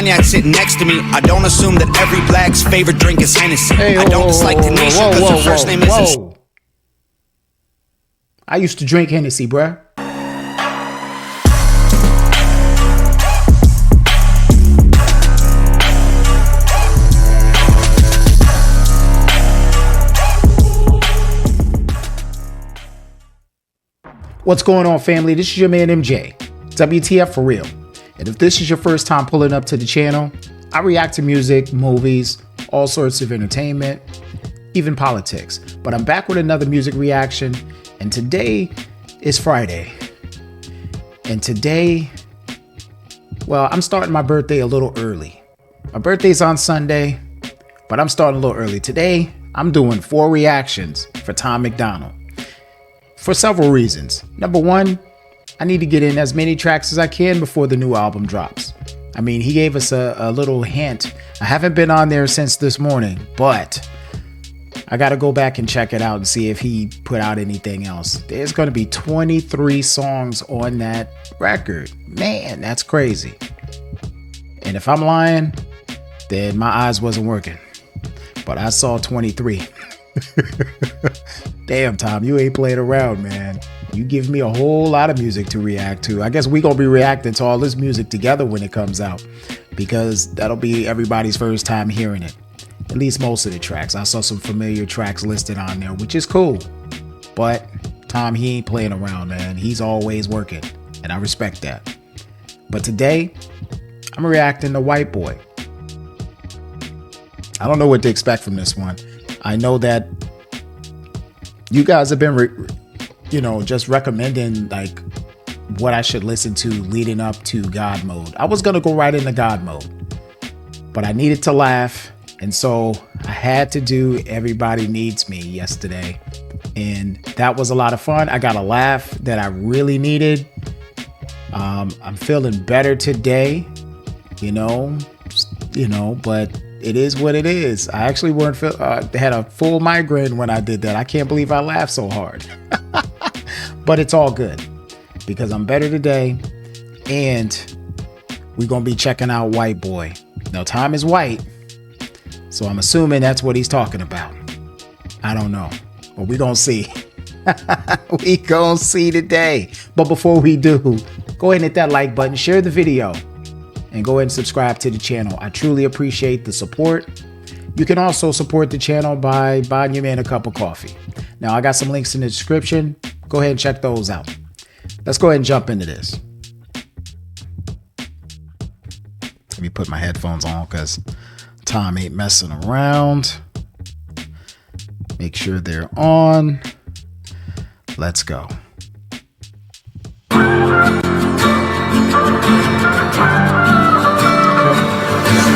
cognac sitting next to me. I don't assume that every black's favorite drink is Hennessy. I don't dislike Tanisha because her first name isn't. I used to drink Hennessy, bruh. What's going on, family? This is your man MJ, WTF for real. And if this is your first time pulling up to the channel, I react to music, movies, all sorts of entertainment, even politics. But I'm back with another music reaction, and today is Friday. And today, well, I'm starting my birthday a little early. My birthday's on Sunday, but I'm starting a little early. Today, I'm doing 4 reactions for Tom MacDonald. For several reasons. Number one, I need to get in as many tracks as I can before the new album drops. I mean, he gave us a little hint. I haven't been on there since this morning, but I got to go back and check it out and see if he put out anything else. There's going to be 23 songs on that record. Man, that's crazy. And if I'm lying, then my eyes wasn't working. But I saw 23. Damn, Tom, you ain't playing around, man. You give me a whole lot of music to react to. I guess we gonna be reacting to all this music together when it comes out, because that'll be everybody's first time hearing it. At least most of the tracks. I saw some familiar tracks listed on there, which is cool. But Tom, he ain't playing around, man. He's always working, and I respect that. But today, I'm reacting to Whiteboy. I don't know what to expect from this one. I know that you guys have been, just recommending like what I should listen to leading up to God mode. I was going to go right into God mode, but I needed to laugh. And so I had to do Everybody Needs Me yesterday. And that was a lot of fun. I got a laugh that I really needed. I'm feeling better today, but it is what it is. I actually had a full migraine when I did that. I can't believe I laughed so hard. But it's all good because I'm better today, and we're going to be checking out Whiteboy. Now, Tom is white, so I'm assuming that's what he's talking about. I don't know, but we're going to see. We going to see today. But before we do, go ahead and hit that like button, share the video, and go ahead and subscribe to the channel. I truly appreciate the support. You can also support the channel by buying your man a cup of coffee. Now, I got some links in the description. Go ahead and check those out. Let's go ahead and jump into this. Let me put my headphones on because Tom ain't messing around. Make sure they're on. Let's go.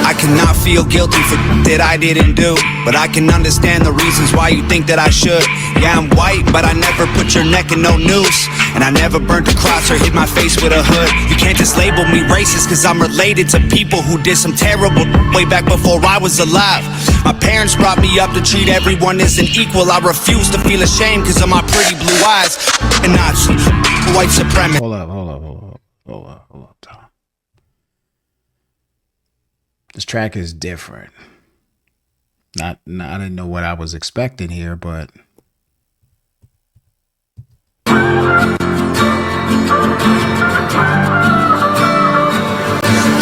I cannot feel guilty for that I didn't do, but I can understand the reasons why you think that I should. Yeah, I'm white, but I never put your neck in no noose, and I never burnt a cross or hit my face with a hood. You can't just label me racist cause I'm related to people who did some terrible way back before I was alive. My parents brought me up to treat everyone as an equal. I refuse to feel ashamed cause of my pretty blue eyes. And Nazi, white supremacist. Hold up, Tom. This track is different. I didn't know what I was expecting here, but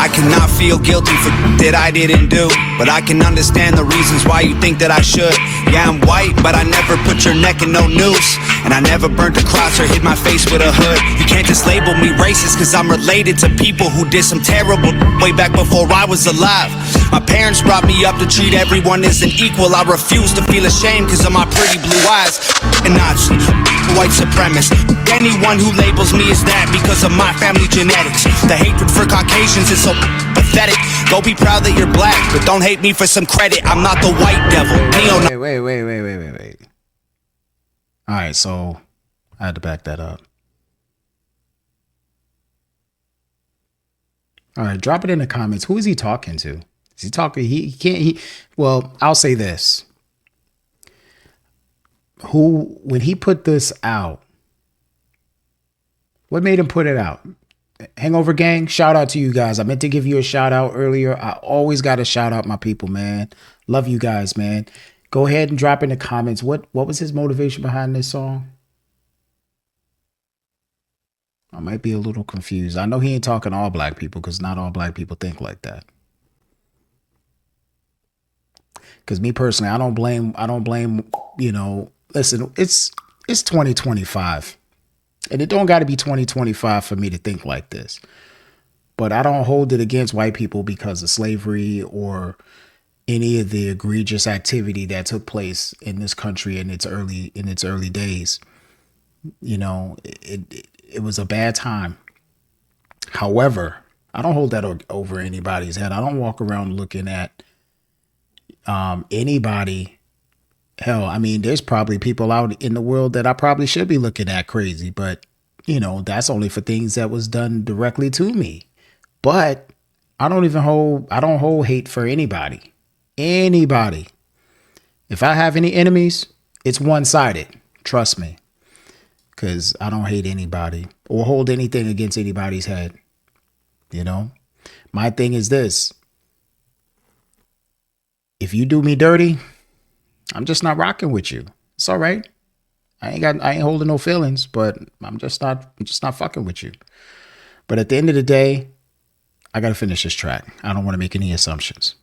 I cannot feel guilty for that I didn't do, but I can understand the reasons why you think that I should. Yeah, I'm white, but I never put your neck in no noose, and I never burnt a cross or hit my face with a hood. You can't just label me racist cause I'm related to people who did some terrible way back before I was alive. My parents brought me up to treat everyone as an equal. I refuse to feel ashamed cause of my pretty blue eyes. And Nazi, white supremacist. Anyone who labels me as that because of my family genetics. The hatred for Caucasians is so pathetic. Go be proud that you're black, but don't hate me for some credit. I'm not the white devil. Wait. All right, so I had to back that up. All right, drop it in the comments. Who is he talking to? Is he talking? Well, I'll say this. When he put this out, what made him put it out? Hangover Gang, shout out to you guys. I meant to give you a shout out earlier. I always got to shout out my people, man. Love you guys, man. Go ahead and drop in the comments. What was his motivation behind this song? I might be a little confused. I know he ain't talking to all black people because not all black people think like that. Because me personally, I don't blame, you know, listen, it's 2025. And it don't got to be 2025 for me to think like this. But I don't hold it against white people because of slavery or any of the egregious activity that took place in this country in its early days. You know, it was a bad time. However, I don't hold that over anybody's head. I don't walk around looking at anybody. Hell, I mean, there's probably people out in the world that I probably should be looking at crazy, but you know, that's only for things that was done directly to me. But I don't hold hate for anybody. Anybody. If I have any enemies, it's one-sided. Trust me. Because I don't hate anybody or hold anything against anybody's head. You know? My thing is this. If you do me dirty, I'm just not rocking with you. It's all right. I ain't holding no feelings, but I'm just not fucking with you. But at the end of the day, I got to finish this track. I don't want to make any assumptions.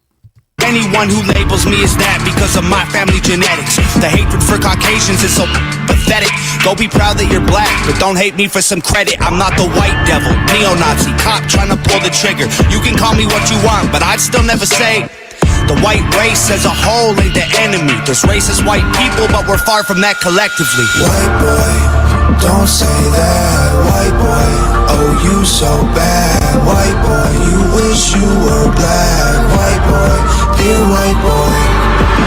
Anyone who labels me as that because of my family genetics. The hatred for Caucasians is so pathetic. Go be proud that you're black, but don't hate me for some credit. I'm not the white devil, neo-Nazi, cop trying to pull the trigger. You can call me what you want, but I'd still never say the white race as a whole ain't the enemy. There's racist white people, but we're far from that collectively. White boy, don't say that. White boy, oh you so bad. White boy, you wish you were black. White boy, dear white boy.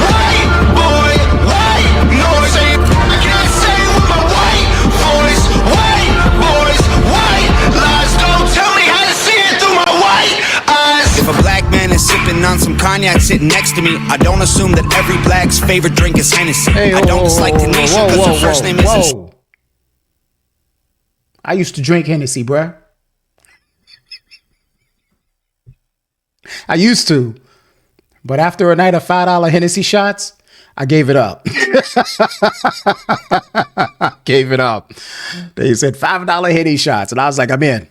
White boy, white noise. I can't say it with my white voice. White boys, white lies. Don't tell me how to see it through my white eyes. If a black man is sipping on some cognac sitting next to me, I don't assume that every black's favorite drink is Hennessy. Hey, I don't dislike Tanisha because her first name isn't. I used to drink Hennessy, bruh. I used to. But after a night of $5 Hennessy shots, I gave it up. Gave it up. They said $5 Hennessy shots. And I was like, I'm in.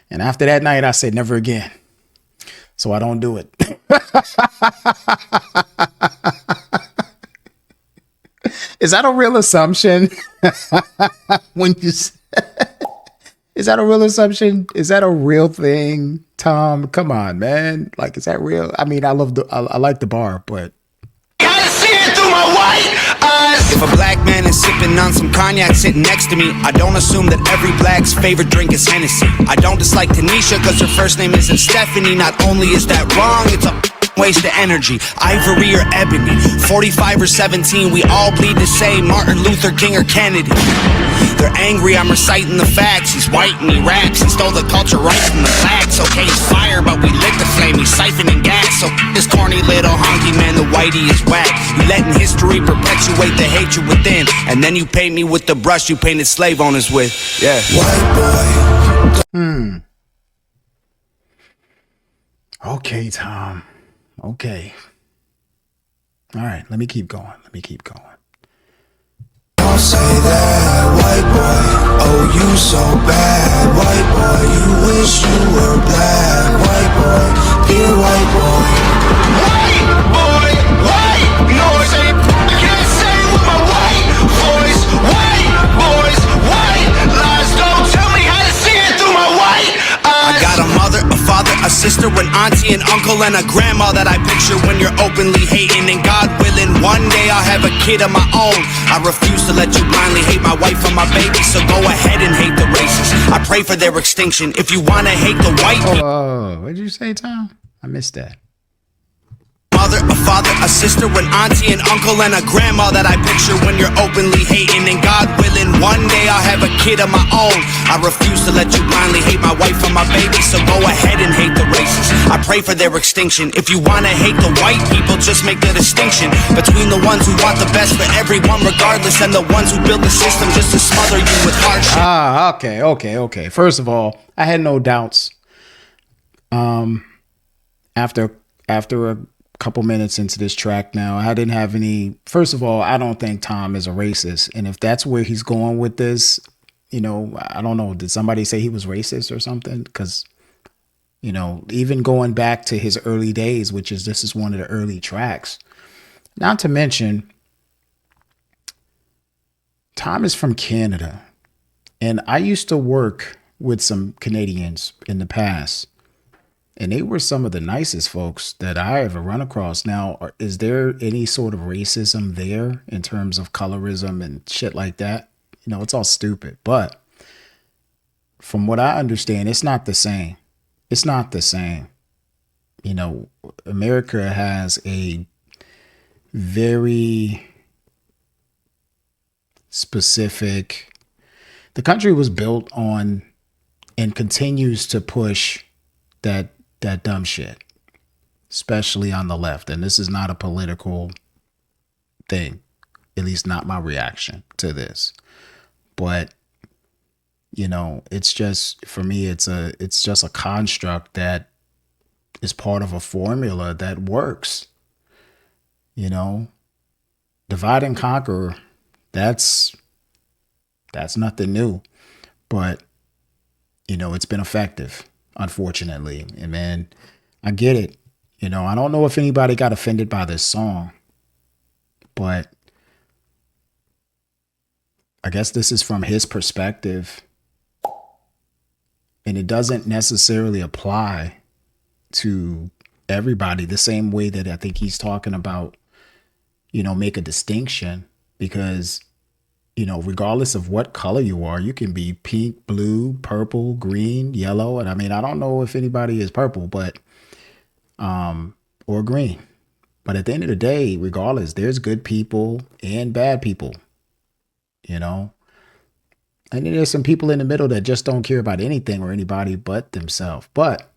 And after that night, I said, never again. So I don't do it. Is that a real assumption? When you say, is that a real assumption? Is that a real thing, Tom? Come on, man. Like, is that real? I mean, I like the bar, but Gotta see it through my white eyes. If a black man is sipping on some cognac sitting next to me, I don't assume that every black's favorite drink is Hennessy. I don't dislike Tanisha because her first name isn't Stephanie. Not only is that wrong, it's a waste of energy. Ivory or ebony, 45 or 17, we all bleed the same. Martin Luther King or Kennedy. They're angry, I'm reciting the facts. He's white and he raps and stole the culture right from the blacks. Okay, he's fire, but we lit the flame. He's siphoning gas. So this corny little honky man, the whitey is whack. You letting history perpetuate the hatred within, and then you paint me with the brush you painted slave owners with. Yeah. White boy. okay, Tom. Okay. All right, let me keep going. Don't say that, white boy. Oh, you so bad, white boy. You wish you were black, white boy. Dear white boy. White boy, white noise. I can't say it with my white voice. White boys, white lies. Don't tell me how to see it through my white eyes. I got a mother, a father, a sister, an auntie, an uncle, and a grandma that I picture when you're openly hating. And God willing, one day I'll have a kid of my own. I refuse to let you blindly hate my wife and my baby, so go ahead and hate the races. I pray for their extinction. If you want to hate the white people. Oh, what did you say, Tom? I missed that. mother, a father, a sister, an auntie, an uncle, and a grandma that I picture when you're openly hating. And God willing, one day I'll have a kid of my own. I refuse to let you blindly hate my wife and my baby, so go ahead and hate the races. I pray for their extinction. If you wanna hate the white people, just make the distinction between the ones who want the best for everyone regardless, and the ones who build the system just to smother you with hardship. Okay. First of all, I had no doubts. After a couple minutes into this track now, I didn't have any. First of all, I don't think Tom is a racist, and if that's where he's going with this, you know, I don't know. Did somebody say he was racist or something? Because, you know, even going back to his early days, this is one of the early tracks. Not to mention, Tom is from Canada, and I used to work with some Canadians in the past. And they were some of the nicest folks that I ever run across. Now, is there any sort of racism there in terms of colorism and shit like that? You know, it's all stupid. But from what I understand, it's not the same. It's not the same. You know, America has a very specific. The country was built on and continues to push that dumb shit, especially on the left. And this is not a political thing, at least not my reaction to this. But, you know, it's just, for me, it's just a construct that is part of a formula that works. You know, divide and conquer, that's nothing new. But, you know, it's been effective, unfortunately. And man, I get it. You know, I don't know if anybody got offended by this song, but I guess this is from his perspective, and it doesn't necessarily apply to everybody the same way that I think he's talking about, you know, make a distinction, because, you know, regardless of what color you are, you can be pink, blue, purple, green, yellow. And I mean, I don't know if anybody is purple, but, or green. But at the end of the day, regardless, there's good people and bad people, you know. And then there's some people in the middle that just don't care about anything or anybody but themselves. But,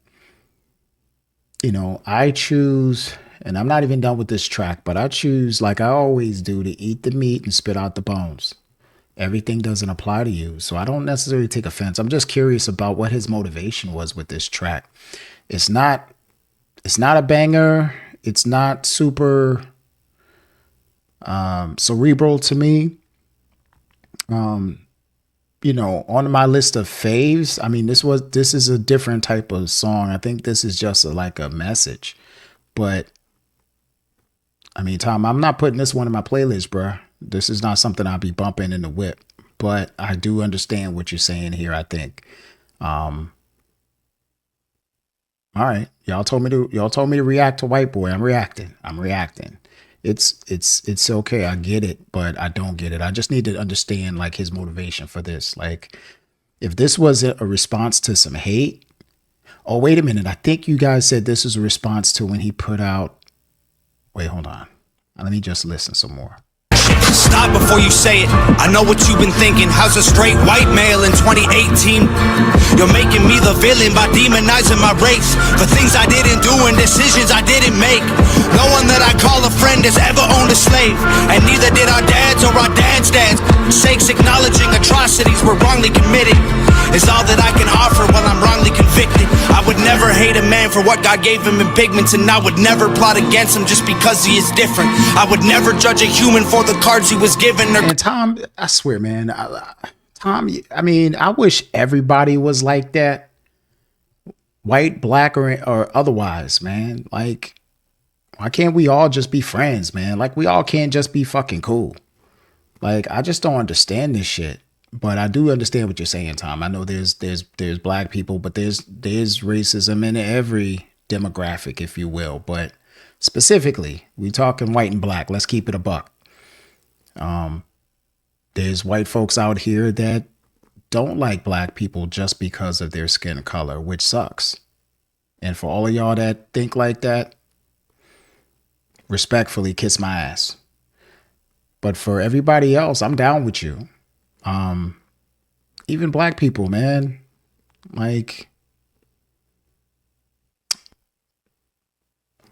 you know, I choose, and I'm not even done with this track, but I choose, like I always do, to eat the meat and spit out the bones. Everything doesn't apply to you. So I don't necessarily take offense. I'm just curious about what his motivation was with this track. It's not a banger. It's not super cerebral to me. You know, on my list of faves, I mean, this is a different type of song. I think this is just like a message. But I mean, Tom, I'm not putting this one in my playlist, bruh. This is not something I'll be bumping in the whip. But I do understand what you're saying here, I think. All right. Y'all told me to react to White Boy. I'm reacting. It's okay. I get it, but I don't get it. I just need to understand like his motivation for this. Like, if this was a response to some hate. Oh, wait a minute. I think you guys said this was a response to when he put out. Wait, hold on. Let me just listen some more. Stop before you say it. I know what you've been thinking. How's a straight white male in 2018? You're making me the villain by demonizing my race for things I didn't do and decisions I didn't make. No one that I call a friend has ever owned a slave, and neither did our dads or our dads' dads. Sakes acknowledging atrocities were wrongly committed is all that I can offer while I'm wrongly convicted. I would never hate a man for what God gave him in pigments, and I would never plot against him just because he is different. I would never judge a human for the cards he was given. And Tom, I swear, man, Tom, I mean, I wish everybody was like that, white, black, or otherwise, man. Like, why can't we all just be friends, man? Like, we all can't just be fucking cool. Like, I just don't understand this shit. But I do understand what you're saying, Tom. I know there's black people, but there's racism in every demographic, if you will. But specifically, we talking white and black. Let's keep it a buck. There's white folks out here that don't like black people just because of their skin color, which sucks. And for all of y'all that think like that, respectfully kiss my ass. But for everybody else, I'm down with you. Even black people, man. Like,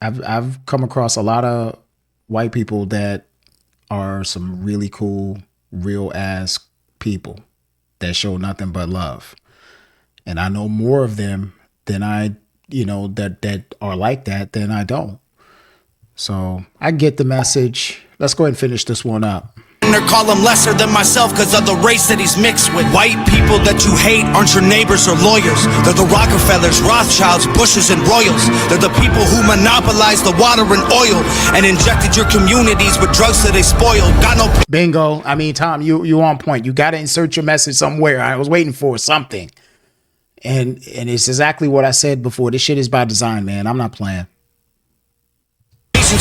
I've come across a lot of white people that are some really cool, real ass people that show nothing but love. And I know more of them than I, that are like that than I don't. So I get the message. Let's go ahead and finish this one up. Call him lesser than myself because of the race that he's mixed with. White people that you hate aren't your neighbors or lawyers. They're the Rockefellers, Rothschilds, Bushes, and Royals. They're the people who monopolized the water and oil and injected your communities with drugs that they spoiled. Got no bingo. I mean, Tom, you on point. You got to insert your message somewhere. I was waiting for something. And it's exactly what I said before. This shit is by design, man. I'm not playing.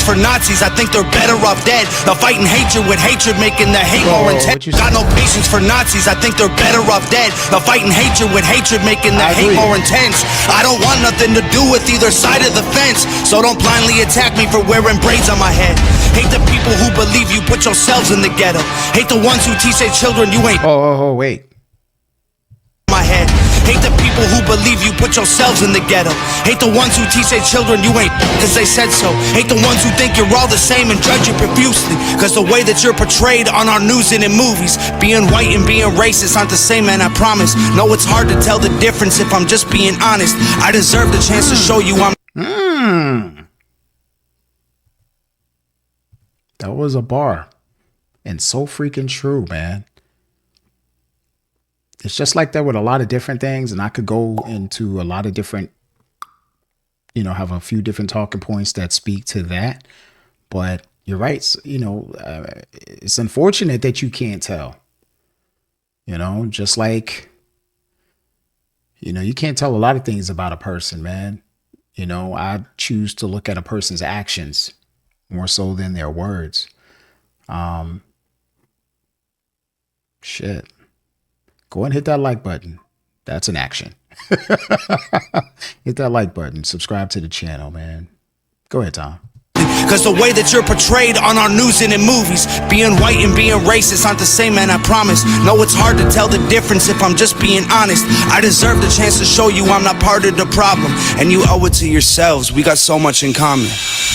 For Nazis, I think they're better off dead. They're fighting hatred with hatred, making the hate more intense. Got no patience for Nazis, I think they're better off dead. They're fighting hatred with hatred, making the hate more intense. I don't want nothing to do with either side of the fence, so don't blindly attack me for wearing braids on my head. Hate the people who believe you put yourselves in the ghetto. Hate the ones who teach their children you ain't. Wait. My head. Hate the people who believe you put yourselves in the ghetto. Hate the ones who teach their children you ain't because they said so. Hate the ones who think you're all the same and judge you profusely because the way that you're portrayed on our news and in movies. Being white and being racist aren't the same, man, I promise. No, it's hard to tell the difference if I'm just being honest. I deserve the chance to show you I'm That was a bar. And so freaking true, man. It's just like that with a lot of different things. And I could go into a lot of different, have a few different talking points that speak to that. But you're right. It's unfortunate that you can't tell, just like, you can't tell a lot of things about a person, man. I choose to look at a person's actions more so than their words. Shit. Go and hit that like button. That's an action. Hit that like button. Subscribe to the channel, man. Go ahead, Tom. Because the way that you're portrayed on our news and in movies, being white and being racist aren't the same, man, I promise. No, it's hard to tell the difference if I'm just being honest. I deserve the chance to show you I'm not part of the problem, and you owe it to yourselves. We got so much in common.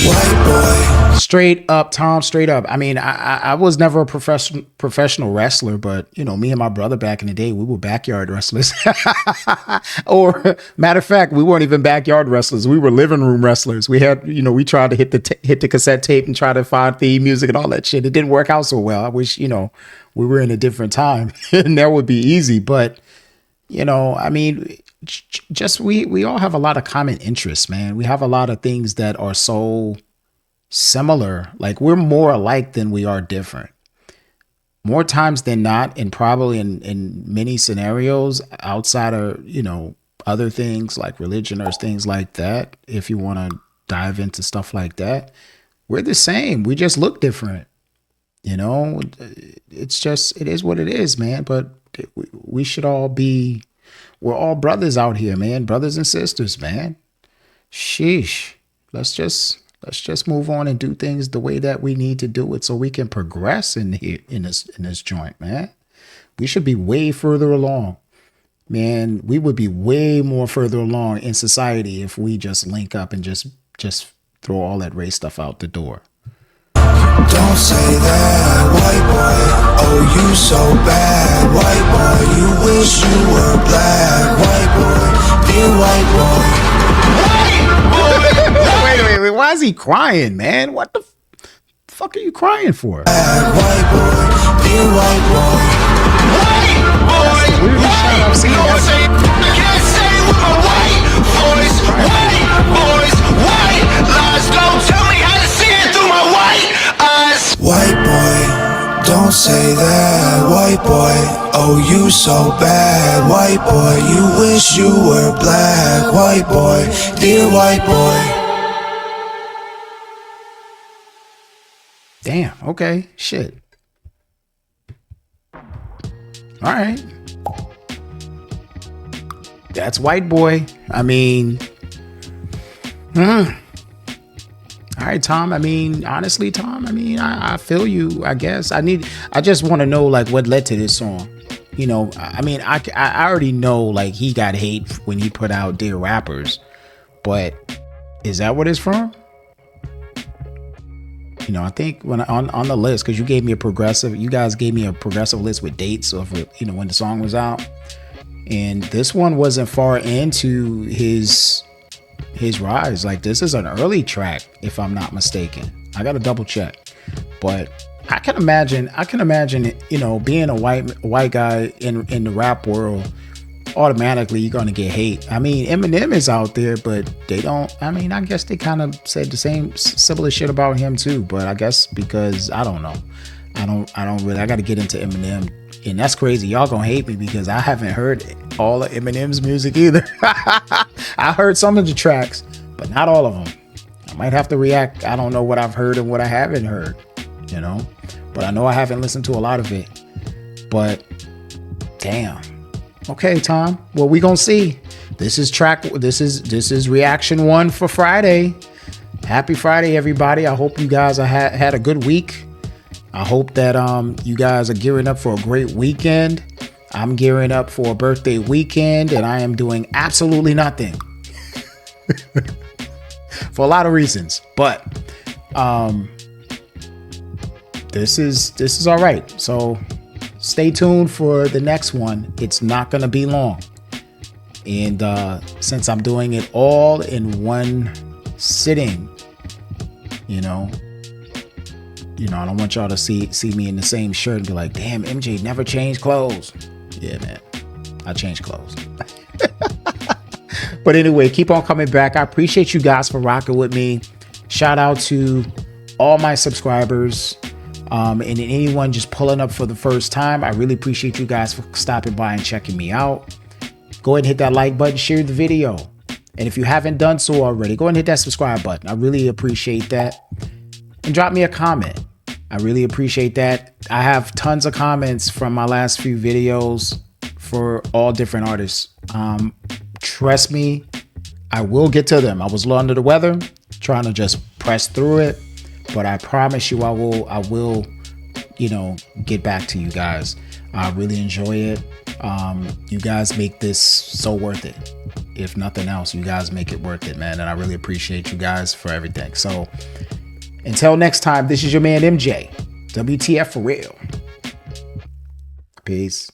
White boy. Straight up, Tom, straight up. I mean, I was never a professional wrestler, but, me and my brother back in the day, we were backyard wrestlers. Or, matter of fact, we weren't even backyard wrestlers. We were living room wrestlers. We had, we tried to hit the cassette tape and try to find theme music and all that shit. It didn't work out so well. I wish, we were in a different time and that would be easy. But, I mean, just we all have a lot of common interests, man. We have a lot of things that are so similar. Like, we're more alike than we are different. More times than not, and probably in many scenarios outside of, other things like religion or things like that, if you want to dive into stuff like that, we're the same. We just look different. It's just, it is what it is, man. But we should all be, we're all brothers out here, man. Brothers and sisters, man. Sheesh. Let's just move on and do things the way that we need to do it so we can progress in here in this joint, man. We should be way further along. Man, we would be way more further along in society if we just link up and just throw all that race stuff out the door. Don't say that, white boy. Oh, you so bad, white boy. You wish you were black, white boy. Dear white boy. Wait. Why is he crying, man? What the fuck are you crying for? White boy, dear white boy. White boy, can't say with my white voice. White boys, white lies. Don't tell me how to see it through my white eyes. White boy, don't say that, white boy. Oh, you so bad, white boy. You wish you were black, white boy. Dear white boy. Damn, okay, shit. All right. That's white boy. I mean, all right, Tom. I mean, honestly, Tom, I mean, I feel you, I guess. I just want to know, like, what led to this song. You know, I mean, I already know, like, he got hate when he put out Dear Rappers, but is that what it's from? You know, I think when on the list, because you guys gave me a progressive list with dates of, you know, when the song was out, and this one wasn't far into his rise. Like, this is an early track, if I'm not mistaken. I gotta double check, but I can imagine, you know, being a white guy in the rap world, automatically you're gonna get hate. I mean, Eminem is out there, but they don't. I mean, I guess they kind of said the same similar shit about him too. But I guess because I don't know, I don't really. I got to get into Eminem, and that's crazy. Y'all gonna hate me because I haven't heard all of Eminem's music either. I heard some of the tracks, but not all of them. I might have to react. I don't know what I've heard and what I haven't heard, you know. But I know I haven't listened to a lot of it. But damn. Okay, Tom. Well, we gonna see. This is reaction 1 for Friday. Happy Friday, everybody. I hope you guys had a good week. I hope that you guys are gearing up for a great weekend. I'm gearing up for a birthday weekend, and I am doing absolutely nothing for a lot of reasons. But this is all right. So stay tuned for the next one. It's not going to be long. And since I'm doing it all in one sitting, you know, I don't want y'all to see me in the same shirt and be like, damn, MJ never changed clothes. Yeah, man, I changed clothes. But anyway, keep on coming back. I appreciate you guys for rocking with me. Shout out to all my subscribers. And anyone just pulling up for the first time, I really appreciate you guys for stopping by and checking me out. Go ahead and hit that like button, share the video. And if you haven't done so already, go ahead and hit that subscribe button. I really appreciate that. And drop me a comment. I really appreciate that. I have tons of comments from my last few videos for all different artists. Trust me, I will get to them. I was a little under the weather, trying to just press through it. But I promise you, I will, you know, get back to you guys. I really enjoy it. You guys make this so worth it. If nothing else, you guys make it worth it, man. And I really appreciate you guys for everything. So until next time, this is your man MJ. WTF for real. Peace.